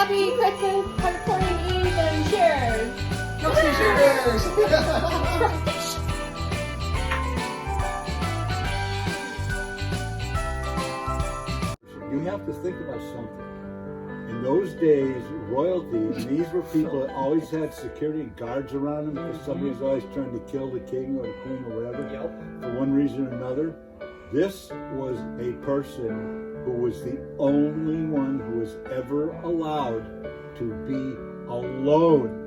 Happy Christmas, California Eve, and cheers! You have to think about something. In those days, royalty, and these were people that always had security guards around them because somebody was always trying to kill the king or the queen or whatever, for one reason or another. This was a person who was the only one who was ever allowed to be alone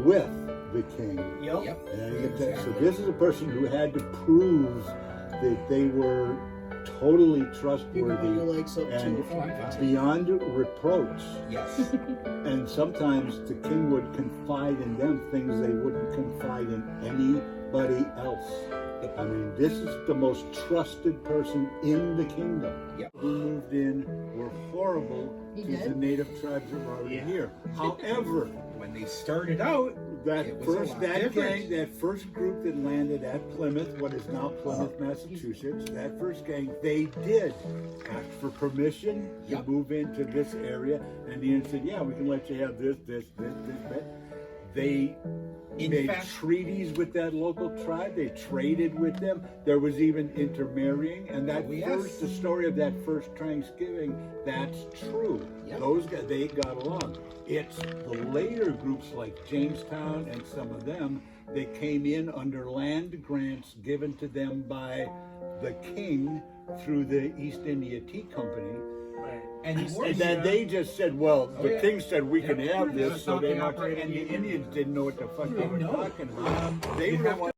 with the king. So this is a person who had to prove that they were totally trustworthy and beyond reproach. Yes. And sometimes the king would confide in them things they wouldn't confide in anybody else. I mean, this is the most trusted person in the kingdom. Who moved in were horrible to the native tribes that were already here. However, when they started out, that first group that landed at Plymouth, what is now Plymouth, Massachusetts, that first gang, they did ask for permission to move into this area, and the Indians said, yeah, we can let you have this. They made treaties with that local tribe. They traded with them. There was even intermarrying, and that the story of that first Thanksgiving, that's true. Those guys, they got along. It's the later groups like Jamestown and some of them, they came in under land grants given to them by the king through the East India Tea Company. And then they just said, well, the king said we can have this, so they and the Indians didn't know what the fuck they were talking about. They were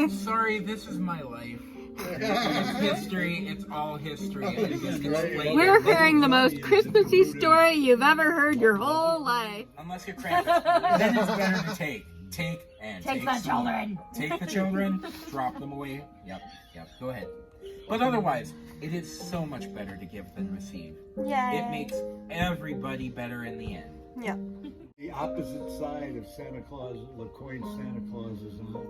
sorry, this is my life. It's history. It's all history. We're hearing the most Christmassy story you've ever heard your whole life. Unless you're Krampus, then it's better to take the children. Take the children, drop them away. Yep, go ahead. But otherwise, it is so much better to give than receive. Yeah. It makes everybody better in the end. Yeah. the opposite side of Santa Claus, LaCoin Santa Claus is on.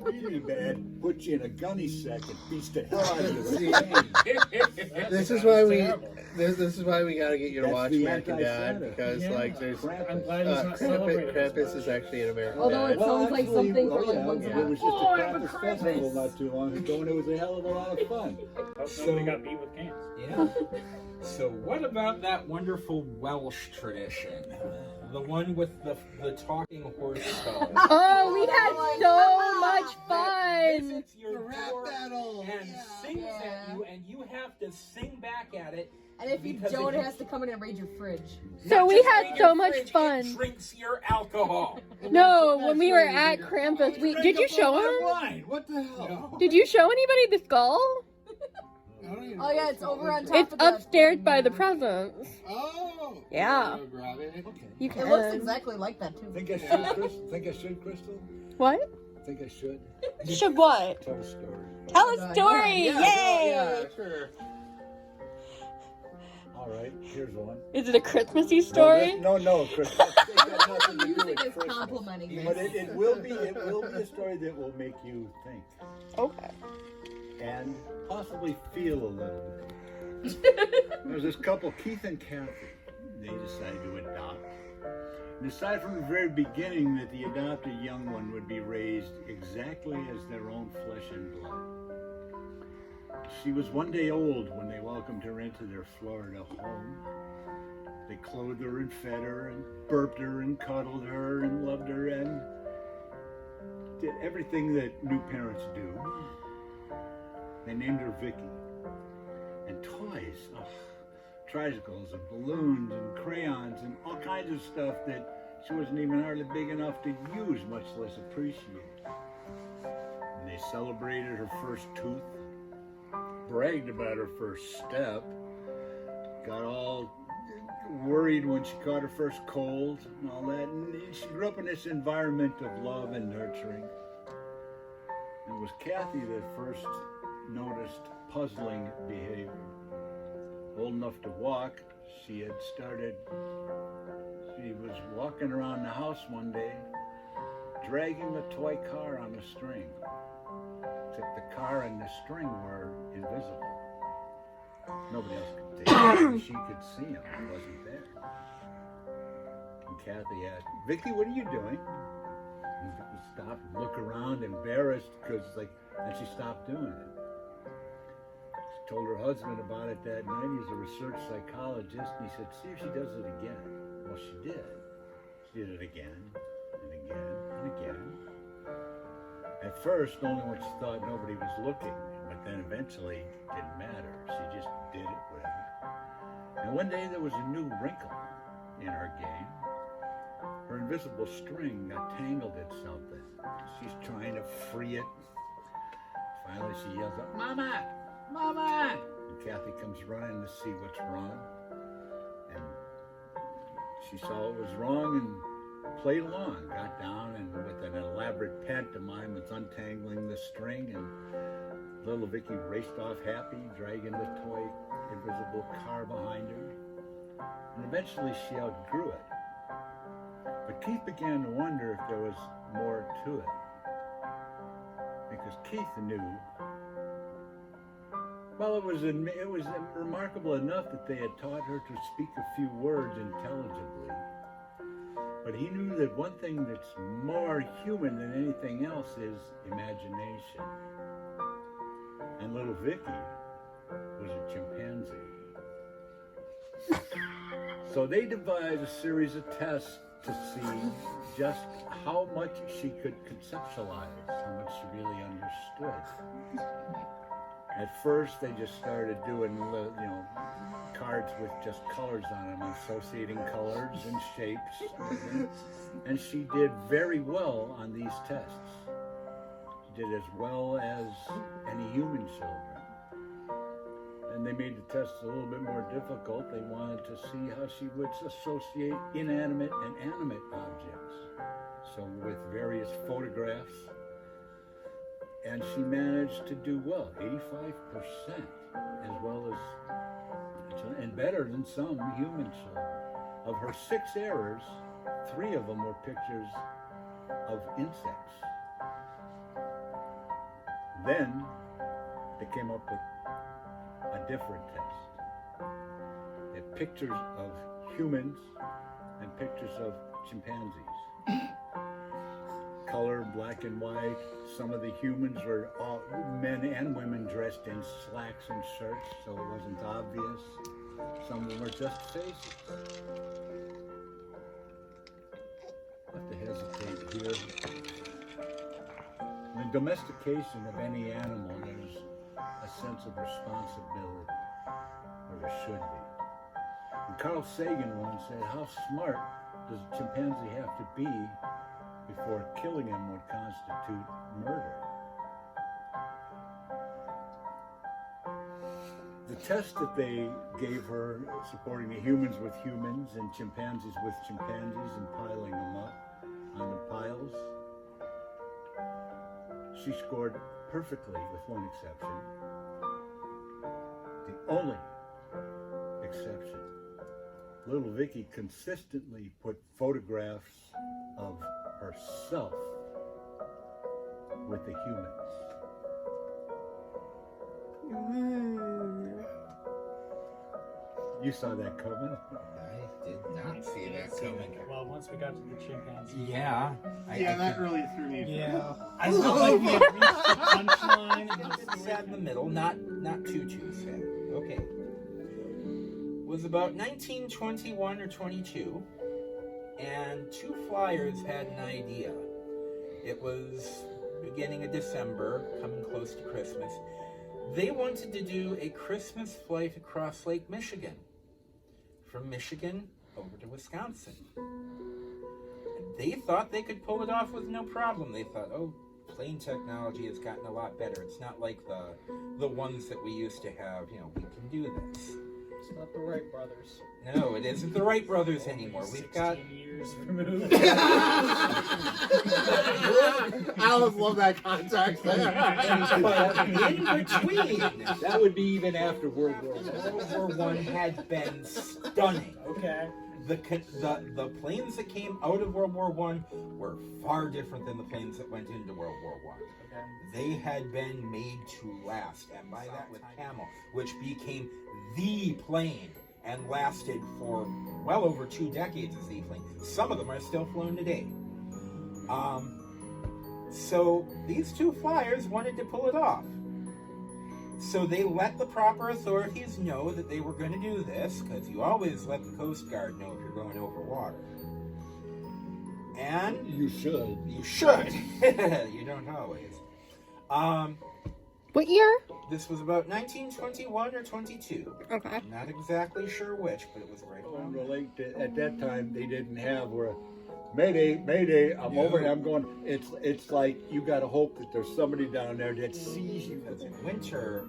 Really bad, put you in a gunny sack and beats the hell out of you. This is why we gotta get you to watch American Dad, because like there's Krampus is actually an American Although Dad. it sounds like something for like once There was just a Krampus festival not too long ago, and it was a hell of a lot of fun. Nobody got beat with cans. Yeah. So what about that wonderful Welsh tradition? The one with the talking horse skull. Oh, we had so much fun! Visits your door and sings at you, and you have to sing back at it. And if you don't, it has to come in and raid your fridge. So we had so much fun. It drinks your alcohol. No, when we were at Krampus, did you show him? What the hell? Did you show anybody the skull? Oh yeah, it's over on top It's of the... upstairs by the presents. Oh! Yeah. Grab it. You can. It looks exactly like that too. Think I should, Crystal? What? Think I should? Should what? Tell a story. Tell a story! Yeah, Yay! yeah, sure. All right, here's one. Is it a Christmassy story? No, Crystal. It got nothing to do with Music is Christmas. complimenting this. But it will be a story that will make you think. Okay. And possibly feel a little bit. There's this couple, Keith and Kathy. They decided to adopt. And decided from the very beginning that the adopted young one would be raised exactly as their own flesh and blood. She was 1 day old when they welcomed her into their Florida home. They clothed her and fed her and burped her and cuddled her and loved her and did everything that new parents do. They named her Vicky. And toys, tricycles and balloons and crayons and all kinds of stuff that she wasn't even hardly big enough to use, much less appreciate. And they celebrated her first tooth, bragged about her first step, got all worried when she caught her first cold and all that. And she grew up in this environment of love and nurturing. And it was Kathy that first noticed puzzling behavior. Old enough to walk, she was walking around the house one day, dragging a toy car on a string. Except the car and the string were invisible. Nobody else could see him. She could see him. He wasn't there. Kathy asked, Vicky, what are you doing? And Vicky stopped and looked around, embarrassed, because and she stopped doing it. She told her husband about it that night. He's a research psychologist, and he said, see if she does it again. Well, she did. She did it again, and again, and again. At first, only when she thought nobody was looking, but then eventually it didn't matter. She just did it, whatever. And one day there was a new wrinkle in her game. Her invisible string got tangled in something. She's trying to free it. Finally she yells out, Mama! Mama! And Kathy comes running to see what's wrong. And she saw it was wrong and played along, got down, and with an elaborate pantomime was untangling the string, and little Vicky raced off happy, dragging the toy invisible car behind her. And eventually she outgrew it. But Keith began to wonder if there was more to it. Because Keith knew, well, it was remarkable enough that they had taught her to speak a few words intelligibly. But he knew that one thing that's more human than anything else is imagination. And little Vicky was a chimpanzee. So they devised a series of tests to see just how much she could conceptualize, how much she really understood. At first, they just started doing, cards with just colors on them, associating colors and shapes. And she did very well on these tests. She did as well as any human children. And they made the tests a little bit more difficult. They wanted to see how she would associate inanimate and animate objects. So with various photographs. And she managed to do well, 85%, as well as, and better than some human children. Of her 6 errors, 3 of them were pictures of insects. Then they came up with a different test. They had pictures of humans and pictures of chimpanzees. Color, black and white. Some of the humans were all men and women dressed in slacks and shirts, so it wasn't obvious. Some of them were just faces. I have to hesitate here. In the domestication of any animal, there's a sense of responsibility, or there should be. And Carl Sagan once said, how smart does a chimpanzee have to be before killing him would constitute murder? The test that they gave her, supporting the humans with humans and chimpanzees with chimpanzees and piling them up on the piles, she scored perfectly with one exception. The only exception. Little Vicky consistently put photographs of herself with the humans. You saw that coming? I did not see that coming. Well, once we got to the chimpanzee. Yeah. That really threw me. Yeah. I felt like we had reached the punchline. It's sad in the middle, not too sad. Okay. It was about 1921 or 22, and 2 flyers had an idea. It was beginning of December, coming close to Christmas. They wanted to do a Christmas flight across Lake Michigan, from Michigan over to Wisconsin. And they thought they could pull it off with no problem. They thought, oh, plane technology has gotten a lot better. It's not like the ones that we used to have. We can do this. It's not the Wright brothers. No, it isn't the Wright brothers anymore. We've got 16 years removed. I always love that context there. but in between. That would be even after World War I. World War I had been stunning. Okay. The planes that came out of World War I were far different than the planes that went into World War I. Okay. They had been made to last, and by that with Camel, which became the plane. and lasted for well over 2 decades as they claim. Some of them are still flown today. So these 2 flyers wanted to pull it off. So they let the proper authorities know that they were going to do this, because you always let the Coast Guard know if you're going over water. And You should. you should. You don't always. What year? This was about 1921 or 22. Okay. Not exactly sure which, but it was right On around the lake, at that time, they didn't have where, Mayday, Mayday, I'm over there, I'm going, it's like you got to hope that there's somebody down there that sees you. because in winter,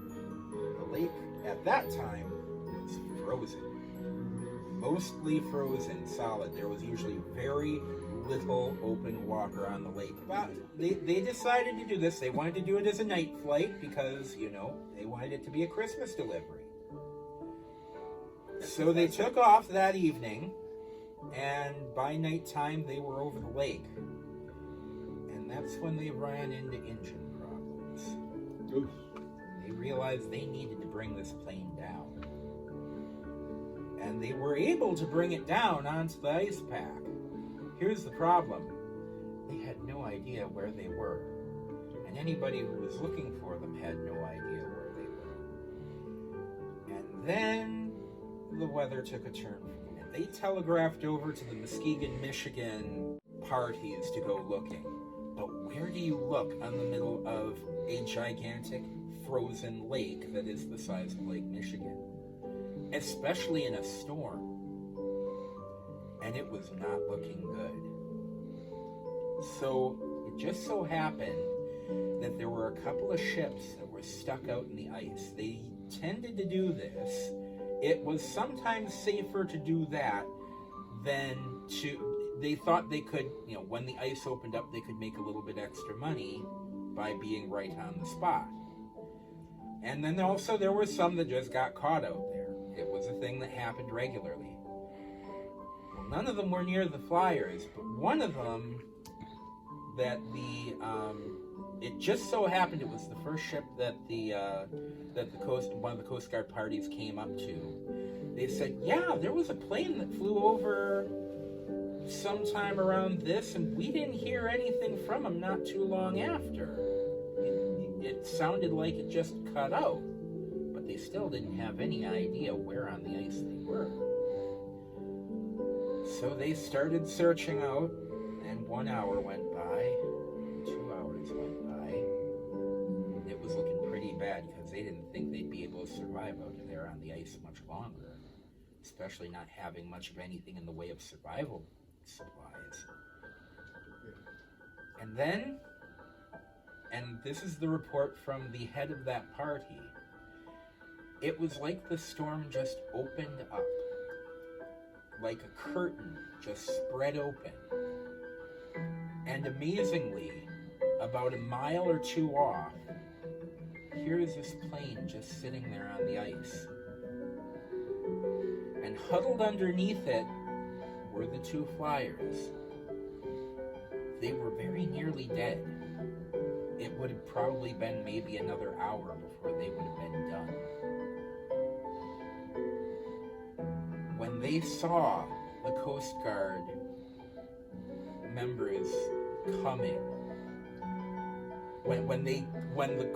the lake at that time was frozen. Mostly frozen, solid. There was usually very little open water on the lake. But they decided to do this. They wanted to do it as a night flight because, you know, they wanted it to be a Christmas delivery. So they took off that evening, and by nighttime they were over the lake. And that's when they ran into engine problems. Oof. They realized they needed to bring this plane down. And they were able to bring it down onto the ice pack. Here's the problem. They had no idea where they were. And anybody who was looking for them had no idea where they were. And then the weather took a turn for them. They telegraphed over to the Muskegon, Michigan parties to go looking. But where do you look on the middle of a gigantic frozen lake that is the size of Lake Michigan? Especially in a storm. And it was not looking good. So it just so happened that there were a couple of ships that were stuck out in the ice. They tended to do this. It was sometimes safer to do that than they thought they could, you know, when the ice opened up, they could make a little bit extra money by being right on the spot. And then also there were some that just got caught out there. It was a thing that happened regularly. Well, none of them were near the flyers, but one of them that it just so happened it was the first ship that one of the Coast Guard parties came up to. They said, yeah, there was a plane that flew over sometime around this, and we didn't hear anything from them not too long after. It sounded like it just cut out. They still didn't have any idea where on the ice they were. So they started searching out, and 1 hour went by, 2 hours went by. It was looking pretty bad because they didn't think they'd be able to survive out there on the ice much longer, especially not having much of anything in the way of survival supplies. And then, and this is the report from the head of that party, it was like the storm just opened up, like a curtain just spread open. And amazingly, about a mile or 2 off, here's this plane just sitting there on the ice. And huddled underneath it were the 2 flyers. They were very nearly dead. It would have probably been maybe another hour before they would have been done. When they saw the Coast Guard members coming, when the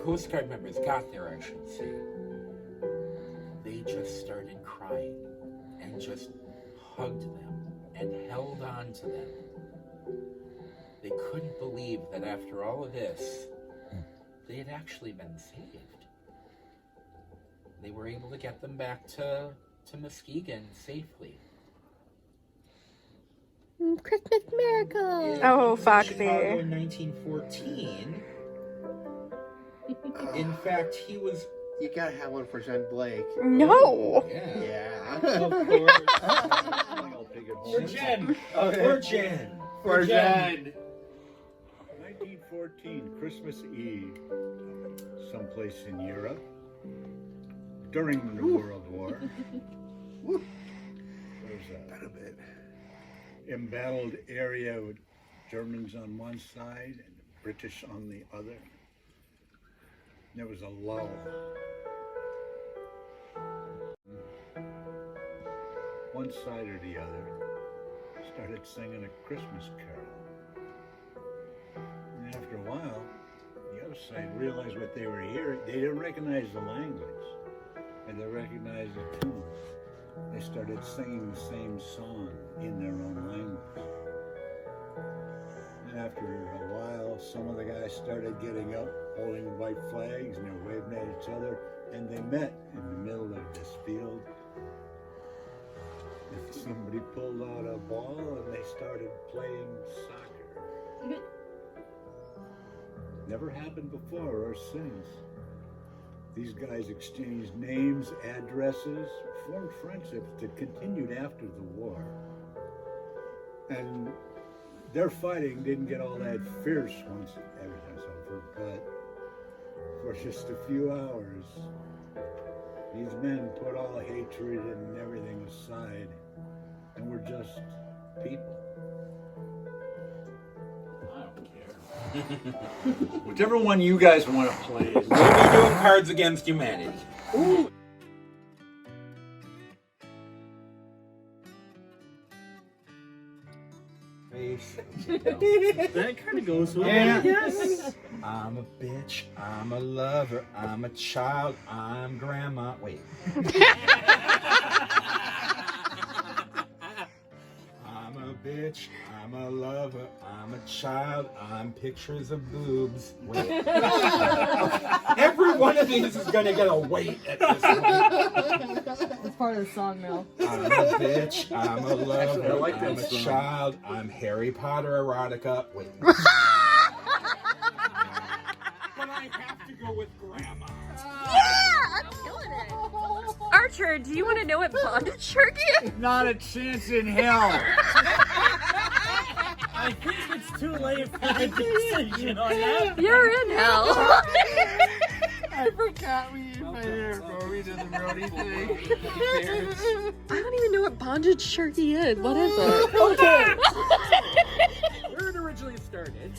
Coast Guard members got there, I should say, they just started crying and just hugged them and held on to them. They couldn't believe that after all of this, they had actually been saved. They were able to get them back to Muskegon safely. Christmas miracle. Oh, Foxy. Chicago in 1914. In fact, he was... You gotta have one for John Blake. No. Yeah. Of course. For Jen. For Jen. For Jen. 1914, Christmas Eve, someplace in Europe, during the World War. There's a embattled area with Germans on one side and British on the other. There was a lull. one side or the other, started singing a Christmas carol. And after a while, the other side realized what they were hearing. They didn't recognize the language, and they recognized the tune. They started singing the same song in their own language. And after a while, some of the guys started getting up, holding white flags, and they're waving at each other, and they met in the middle of this field. And somebody pulled out a ball, and they started playing soccer. Never happened before or since. These guys exchanged names, addresses, formed friendships that continued after the war. And their fighting didn't get all that fierce once everything's over, but for just a few hours, these men put all hatred and everything aside, and were just people. Whichever one you guys want to play. We'll be doing Cards Against Humanity. Ooh. That kind of goes with it, I guess. I'm a bitch, I'm a lover, I'm a child, I'm grandma. Wait. I'm a bitch, I'm a lover, I'm a child, I'm pictures of boobs. Wait. Every one of these is gonna get a wait at this point. It's part of the song now. I'm a bitch, I'm a lover, Actually, I like that I'm a song. child, I'm Harry Potter erotica. Wait. But I have to go with grandma. Yeah, I'm killing it. Archer, do you want to know what bondage turkey is? Not a chance in hell. I think it's too late for a decision on that. You're in hell. I forgot we invited her to the roadie thing. I don't even know what bondage turkey is. What is it? Okay. Where it originally started.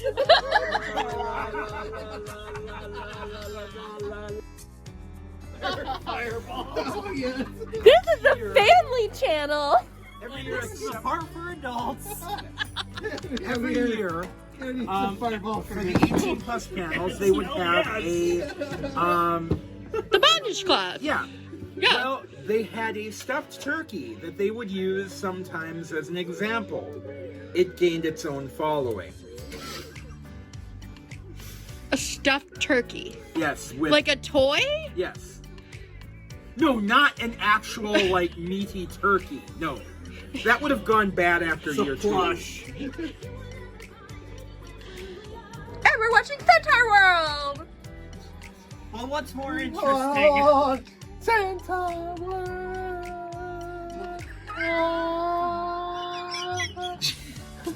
Fireball. Oh, yes. This is a family channel. Every year it's a part for adults. Every year, fireball for the 18 plus panels, they would have a The bondage club. yeah. Yeah. Well, they had a stuffed turkey that they would use sometimes as an example. It gained its own following. A stuffed turkey. Yes, with Like a toy? yes. No, not an actual like meaty turkey. No, that would have gone bad after year two. And we're watching Centaur World. Well, what's more interesting? Oh, Santa World.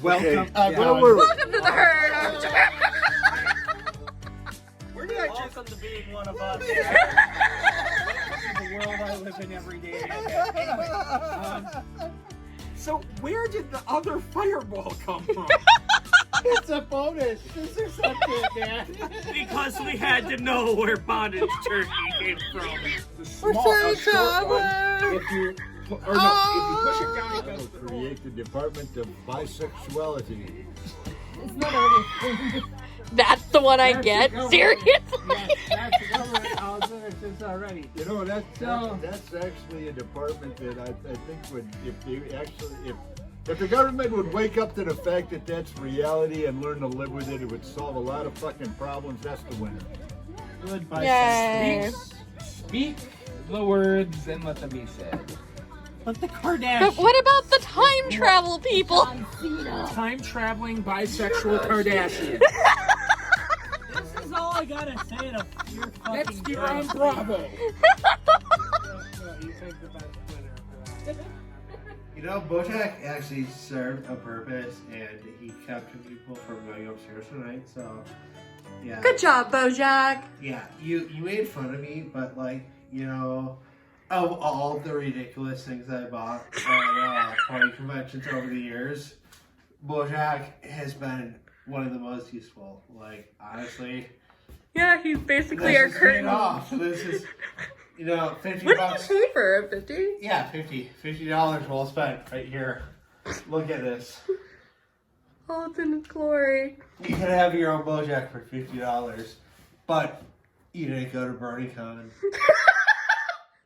Welcome. Welcome to the herd, Archer. Where did I welcome to being one of us. The world I live in every day. Anyway, so where did the other fireball come from? It's a bonus. This is something, man. Because we had to know where bondage turkey came from. The small, Santa World. if you push it down, it goes to the Create the Department of Bisexuality. It's not already. That's the one I get. Seriously? That's the government alternatives already. You know, that's actually a department that I think would, if the government would wake up to the fact that that's reality and learn to live with it, it would solve a lot of fucking problems. That's the winner. Goodbye. Yay. Speak the words and let them be said. But the Kardashians. But what about the time travel people? Time traveling bisexual Kardashian. This is all I gotta say to your fucking Let's get on Bravo. You know, Bojack actually served a purpose, and he kept people from going upstairs tonight. So, yeah. Good job, Bojack. Yeah, you made fun of me, but like, you know, of all the ridiculous things I bought at party conventions over the years, Bojack has been one of the most useful. Like, honestly, Yeah, he's basically this our is paid curtain. off. This is You know, 50 What bucks. did you pay for it? 50? Yeah, $50 well spent right here. Look at this. All it's in its glory. You could have your own Bojack for $50, but you didn't go to BronyCon.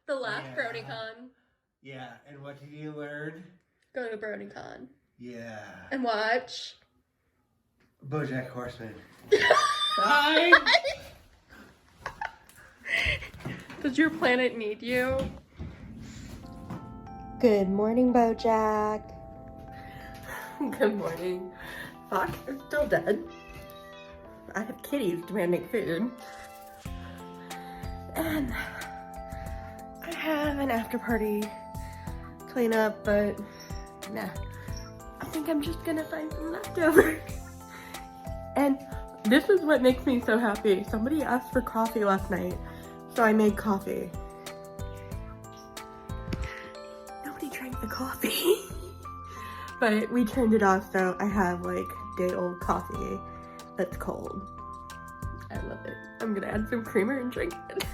The last Yeah. BronyCon. Yeah, and what did you learn? Go to BronyCon. Yeah. And watch. Bojack Horseman. Bye! Does your planet need you? Good morning, Bojack. Good morning. Fox is still dead. I have kitties demanding food. And I have an after party clean up, but nah. I think I'm just gonna find some leftovers. And this is what makes me so happy. Somebody asked for coffee last night, so I made coffee. Nobody drank the coffee. But we turned it off, so I have like day-old coffee that's cold. I love it. I'm gonna add some creamer and drink it.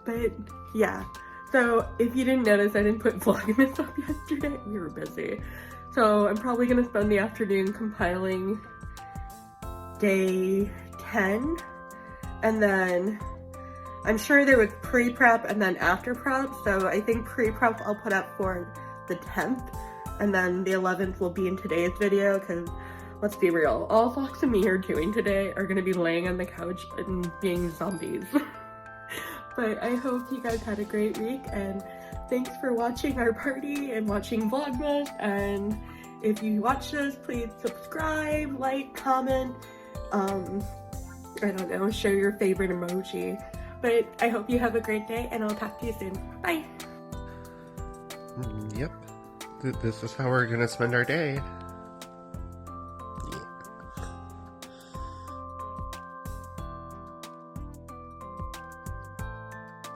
But yeah, so if you didn't notice, I didn't put Vlogmas up yesterday. We were busy. So I'm probably gonna spend the afternoon compiling day 10, and then I'm sure there was pre-prep and then after prep, so I think pre-prep I'll put up for the 10th, and then the 11th will be in today's video, because let's be real, all Fox and me are doing today are going to be laying on the couch and being zombies. But I hope you guys had a great week, and thanks for watching our party and watching Vlogmas, and if you watch this, please subscribe, like, comment, I don't know, show your favorite emoji. But I hope you have a great day, and I'll talk to you soon. Bye! Yep. This is how we're gonna spend our day.